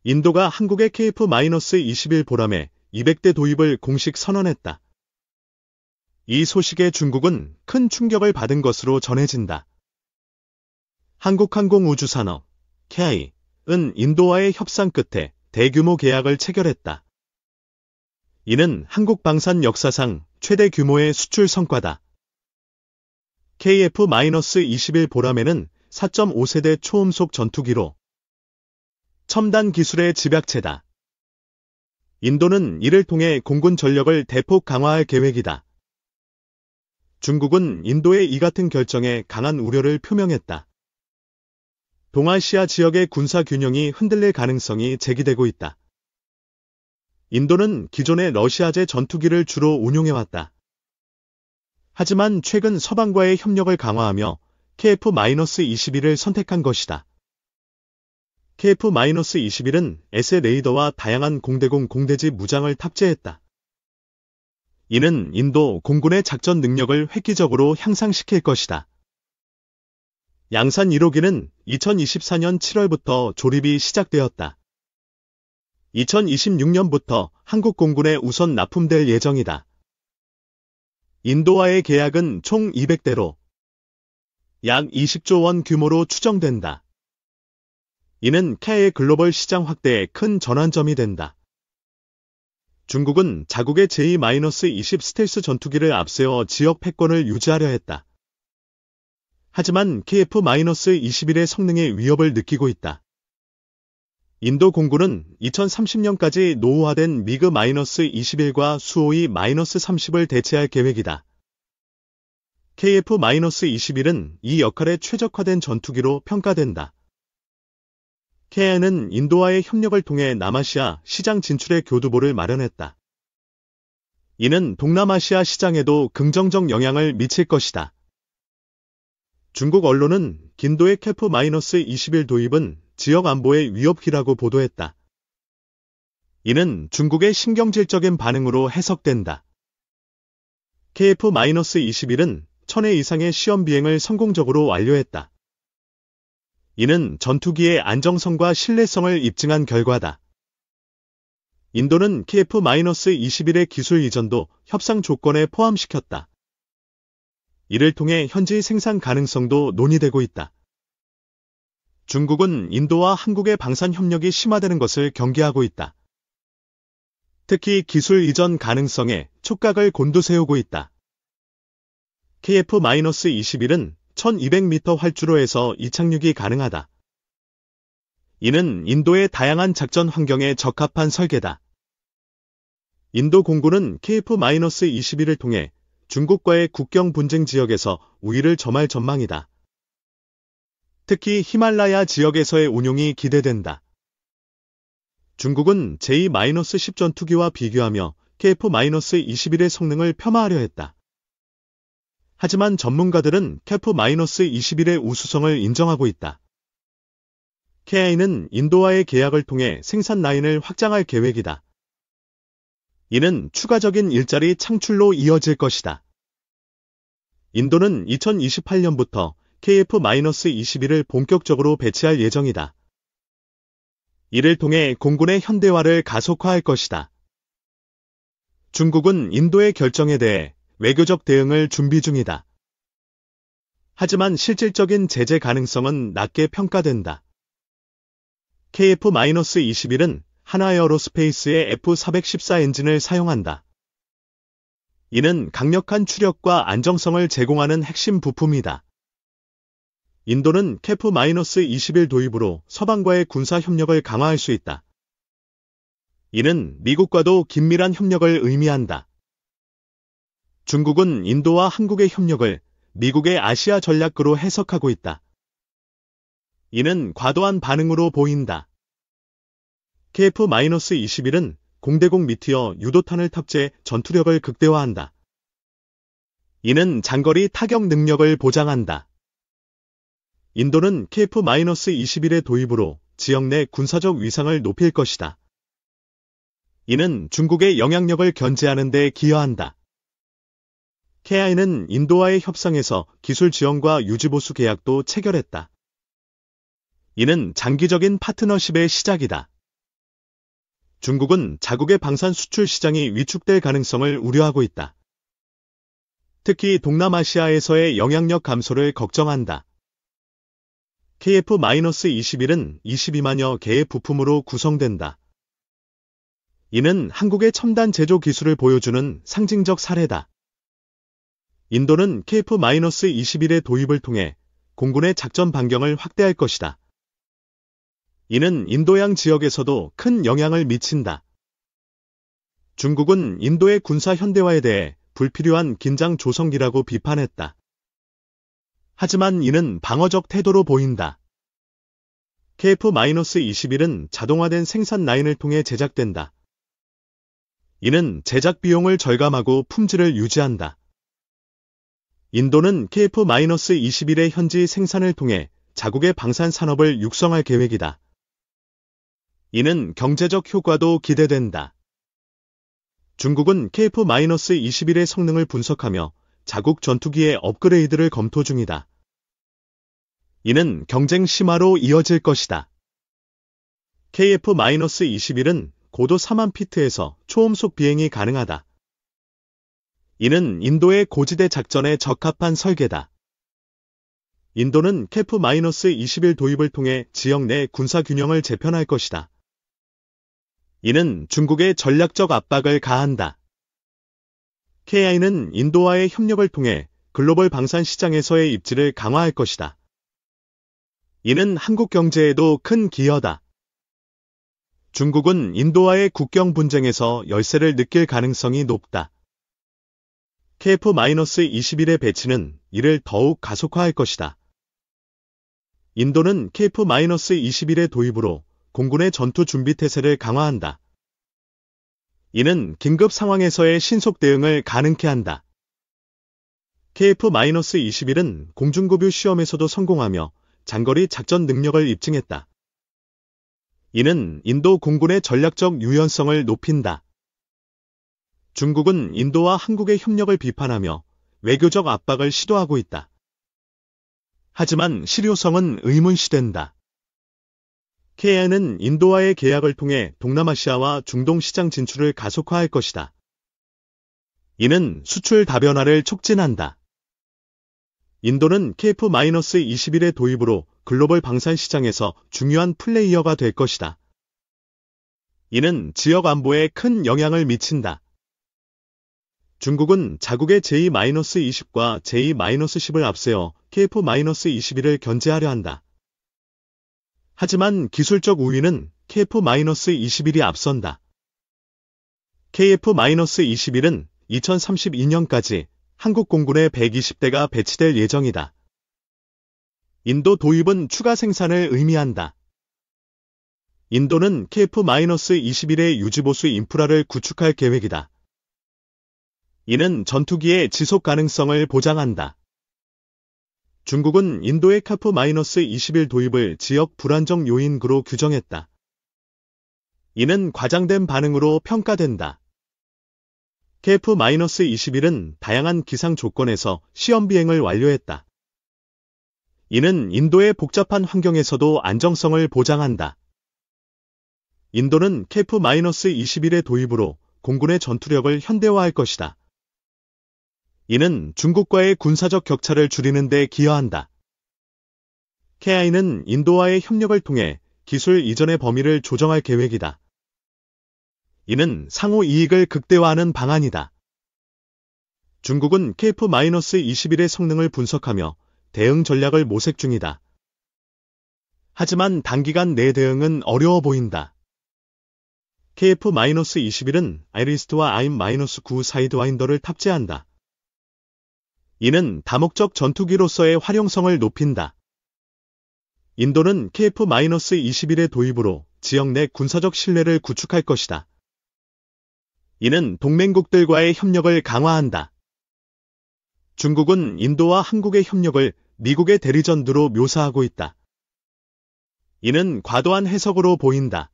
인도가 한국의 KF-21 보람에 200대 도입을 공식 선언했다. 이 소식에 중국은 큰 충격을 받은 것으로 전해진다. 한국항공우주산업, KAI은 인도와의 협상 끝에 대규모 계약을 체결했다. 이는 한국 방산 역사상 최대 규모의 수출 성과다. KF-21 보람에는 4.5세대 초음속 전투기로 첨단 기술의 집약체다. 인도는 이를 통해 공군 전력을 대폭 강화할 계획이다. 중국은 인도의 이 같은 결정에 강한 우려를 표명했다. 동아시아 지역의 군사 균형이 흔들릴 가능성이 제기되고 있다. 인도는 기존의 러시아제 전투기를 주로 운용해왔다. 하지만 최근 서방과의 협력을 강화하며 KF-21을 선택한 것이다. KF-21은 에세 레이더와 다양한 공대공 공대지 무장을 탑재했다. 이는 인도 공군의 작전 능력을 획기적으로 향상시킬 것이다. 양산 1호기는 2024년 7월부터 조립이 시작되었다. 2026년부터 한국 공군에 우선 납품될 예정이다. 인도와의 계약은 총 200대로 약 20조 원 규모로 추정된다. 이는 KA의 글로벌 시장 확대에 큰 전환점이 된다. 중국은 자국의 제2-20 스텔스 전투기를 앞세워 지역 패권을 유지하려 했다. 하지만 KF-21의 성능에 위협을 느끼고 있다. 인도 공군은 2030년까지 노후화된 미그-21과 수호이-30을 대체할 계획이다. KF-21은 이 역할에 최적화된 전투기로 평가된다. KA는 인도와의 협력을 통해 남아시아 시장 진출의 교두보를 마련했다. 이는 동남아시아 시장에도 긍정적 영향을 미칠 것이다. 중국 언론은 인도의 KF-21 도입은 지역 안보의 위협기라고 보도했다. 이는 중국의 신경질적인 반응으로 해석된다. KF-21은 1000회 이상의 시험 비행을 성공적으로 완료했다. 이는 전투기의 안정성과 신뢰성을 입증한 결과다. 인도는 KF-21의 기술 이전도 협상 조건에 포함시켰다. 이를 통해 현지 생산 가능성도 논의되고 있다. 중국은 인도와 한국의 방산 협력이 심화되는 것을 경계하고 있다. 특히 기술 이전 가능성에 촉각을 곤두세우고 있다. KF-21은 1200m 활주로에서 이착륙이 가능하다. 이는 인도의 다양한 작전 환경에 적합한 설계다. 인도 공군은 KF-21을 통해 중국과의 국경 분쟁 지역에서 우위를 점할 전망이다. 특히 히말라야 지역에서의 운용이 기대된다. 중국은 제2-10 전투기와 비교하며 KF-21의 성능을 폄하하려 했다. 하지만 전문가들은 KF-21의 우수성을 인정하고 있다. KA는 인도와의 계약을 통해 생산 라인을 확장할 계획이다. 이는 추가적인 일자리 창출로 이어질 것이다. 인도는 2028년부터 KF-21을 본격적으로 배치할 예정이다. 이를 통해 공군의 현대화를 가속화할 것이다. 중국은 인도의 결정에 대해 외교적 대응을 준비 중이다. 하지만 실질적인 제재 가능성은 낮게 평가된다. KF-21은 하나에어로스페이스의 F414 엔진을 사용한다. 이는 강력한 추력과 안정성을 제공하는 핵심 부품이다. 인도는 KF-21 도입으로 서방과의 군사 협력을 강화할 수 있다. 이는 미국과도 긴밀한 협력을 의미한다. 중국은 인도와 한국의 협력을 미국의 아시아 전략으로 해석하고 있다. 이는 과도한 반응으로 보인다. KF-21은 공대공 미티어 유도탄을 탑재해 전투력을 극대화한다. 이는 장거리 타격 능력을 보장한다. 인도는 KF-21의 도입으로 지역 내 군사적 위상을 높일 것이다. 이는 중국의 영향력을 견제하는 데 기여한다. KA는 인도와의 협상에서 기술 지원과 유지보수 계약도 체결했다. 이는 장기적인 파트너십의 시작이다. 중국은 자국의 방산 수출 시장이 위축될 가능성을 우려하고 있다. 특히 동남아시아에서의 영향력 감소를 걱정한다. KF-21은 22만여 개의 부품으로 구성된다. 이는 한국의 첨단 제조 기술을 보여주는 상징적 사례다. 인도는 KF-21의 도입을 통해 공군의 작전 반경을 확대할 것이다. 이는 인도양 지역에서도 큰 영향을 미친다. 중국은 인도의 군사 현대화에 대해 불필요한 긴장 조성기라고 비판했다. 하지만 이는 방어적 태도로 보인다. KF-21은 자동화된 생산 라인을 통해 제작된다. 이는 제작 비용을 절감하고 품질을 유지한다. 인도는 KF-21의 현지 생산을 통해 자국의 방산 산업을 육성할 계획이다. 이는 경제적 효과도 기대된다. 중국은 KF-21의 성능을 분석하며 자국 전투기의 업그레이드를 검토 중이다. 이는 경쟁 심화로 이어질 것이다. KF-21은 고도 4만 피트에서 초음속 비행이 가능하다. 이는 인도의 고지대 작전에 적합한 설계다. 인도는 KF-21 도입을 통해 지역 내 군사 균형을 재편할 것이다. 이는 중국의 전략적 압박을 가한다. KI는 인도와의 협력을 통해 글로벌 방산 시장에서의 입지를 강화할 것이다. 이는 한국 경제에도 큰 기여다. 중국은 인도와의 국경 분쟁에서 열세를 느낄 가능성이 높다. KF-21의 배치는 이를 더욱 가속화할 것이다. 인도는 KF-21의 도입으로 공군의 전투 준비 태세를 강화한다. 이는 긴급 상황에서의 신속 대응을 가능케 한다. KF-21은 공중급유 시험에서도 성공하며 장거리 작전 능력을 입증했다. 이는 인도 공군의 전략적 유연성을 높인다. 중국은 인도와 한국의 협력을 비판하며 외교적 압박을 시도하고 있다. 하지만 실효성은 의문시된다. KI는 인도와의 계약을 통해 동남아시아와 중동 시장 진출을 가속화할 것이다. 이는 수출 다변화를 촉진한다. 인도는 KF-21의 도입으로 글로벌 방산 시장에서 중요한 플레이어가 될 것이다. 이는 지역 안보에 큰 영향을 미친다. 중국은 자국의 J-20과 J-10을 앞세워 KF-21을 견제하려 한다. 하지만 기술적 우위는 KF-21이 앞선다. KF-21은 2032년까지 한국 공군의 120대가 배치될 예정이다. 인도 도입은 추가 생산을 의미한다. 인도는 KF-21의 유지보수 인프라를 구축할 계획이다. 이는 전투기의 지속 가능성을 보장한다. 중국은 인도의 KF-21 도입을 지역 불안정 요인으로 규정했다. 이는 과장된 반응으로 평가된다. KF-21은 다양한 기상 조건에서 시험 비행을 완료했다. 이는 인도의 복잡한 환경에서도 안정성을 보장한다. 인도는 KF-21의 도입으로 공군의 전투력을 현대화할 것이다. 이는 중국과의 군사적 격차를 줄이는 데 기여한다. KI는 인도와의 협력을 통해 기술 이전의 범위를 조정할 계획이다. 이는 상호 이익을 극대화하는 방안이다. 중국은 KF-21의 성능을 분석하며 대응 전략을 모색 중이다. 하지만 단기간 내 대응은 어려워 보인다. KF-21은 아이리스트와 AIM-9 사이드와인더를 탑재한다. 이는 다목적 전투기로서의 활용성을 높인다. 인도는 KF-21의 도입으로 지역 내 군사적 신뢰를 구축할 것이다. 이는 동맹국들과의 협력을 강화한다. 중국은 인도와 한국의 협력을 미국의 대리전두로 묘사하고 있다. 이는 과도한 해석으로 보인다.